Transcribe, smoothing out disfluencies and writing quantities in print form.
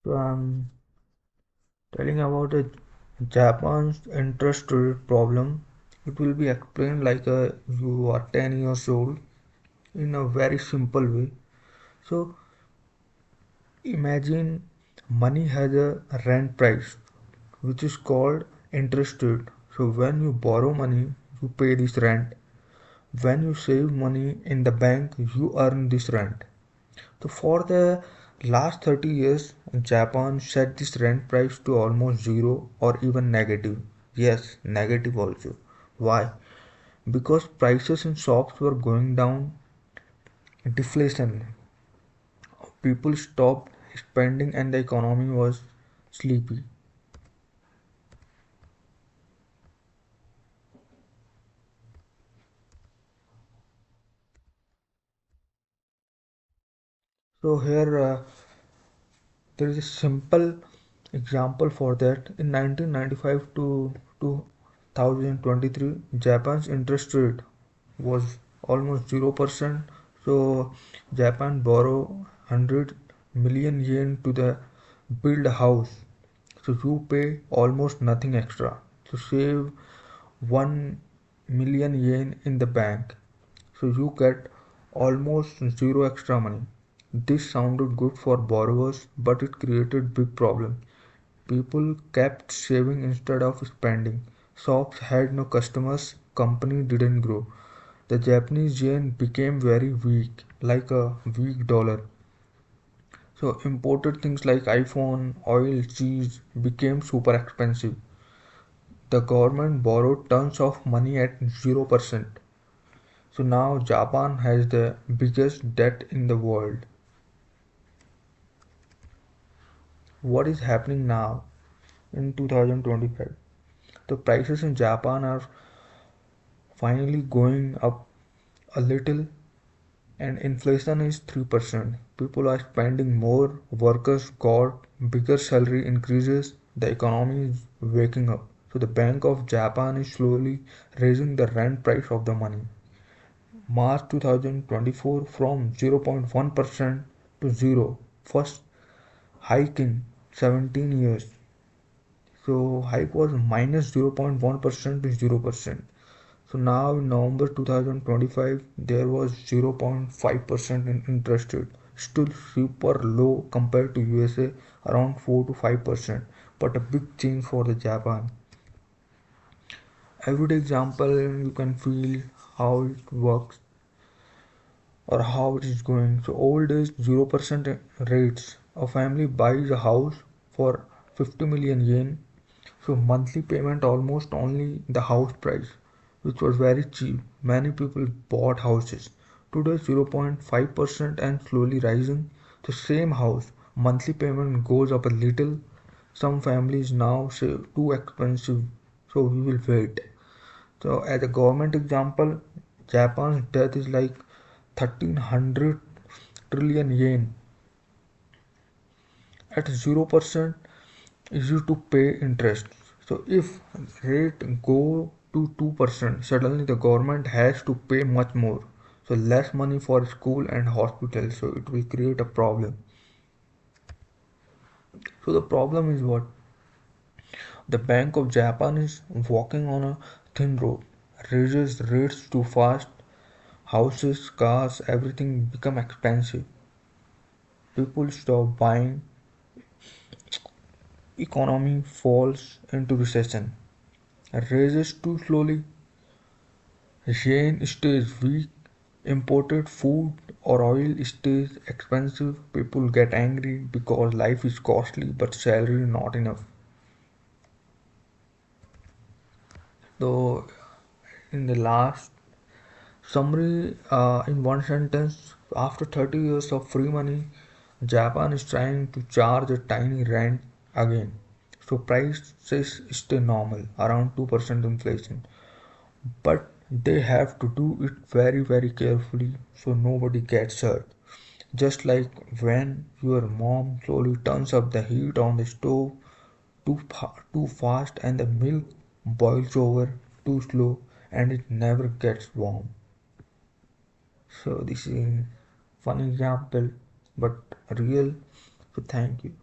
So I'm telling about the Japan's interest rate problem. It will be explained like you are 10 years old in a very simple way. So imagine money has a rent price which is called interest rate. So when you borrow money, you pay this rent. When you save money in the bank, you earn this rent. So for the last 30 years, Japan set this rent price to almost zero or even negative. Yes, negative also. Why? Because prices in shops were going down, deflation. People stopped spending and the economy was sleepy. So here there is a simple example for that. In 1995 to 2023, Japan's interest rate was almost 0%. So Japan borrow 100 million yen to the build a house. So you pay almost nothing extra. So save 1 million yen in the bank. So you get almost zero extra money. This sounded good for borrowers, but it created big problem. People kept saving instead of spending. Shops had no customers, company didn't grow. The Japanese yen became very weak, like a weak dollar. So imported things like iPhone, oil, cheese became super expensive. The government borrowed tons of money at 0%. So now Japan has the biggest debt in the world. What is happening now in 2025? The prices in Japan are finally going up a little and inflation is 3%. People are spending more, workers got bigger salary increases, the economy is waking up. So the Bank of Japan is slowly raising the rent price of the money. March 2024 from 0.1% to 0. First hike in 17 years. So hike was minus 0.1% to 0%. So now in November 2025 there was 0.5% in interest rate. Still super low compared to USA around 4 to 5%, but a big change for the Japan. Everyday example you can feel how it works or how it is going. So old days 0% rates. A family buys a house for 50 million yen. So monthly payment almost only the house price, which was very cheap. Many people bought houses. Today 0.5% and slowly rising. The same house monthly payment goes up a little. Some families now say too expensive, so we will wait. So as a government example, Japan's debt is like 1300 trillion yen. At 0% easy to pay interest. So if rate go to 2%, suddenly the government has to pay much more. So less money for school and hospital. So it will create a problem. So the problem is what? The Bank of Japan is walking on a thin rope. Raises rates too fast. Houses, cars, everything become expensive. People stop buying. Economy falls into recession. Raises too slowly. Yen stays weak. Imported food or oil stays expensive. People get angry because life is costly but salary not enough. So, in the last summary, in one sentence, after 30 years of free money, Japan is trying to charge a tiny rent again. So prices stay normal, around 2% inflation. But they have to do it very, very carefully so nobody gets hurt. Just like when your mom slowly turns up the heat on the stove too fast and the milk boils over too slow and it never gets warm. So this is funny example but real. So thank you.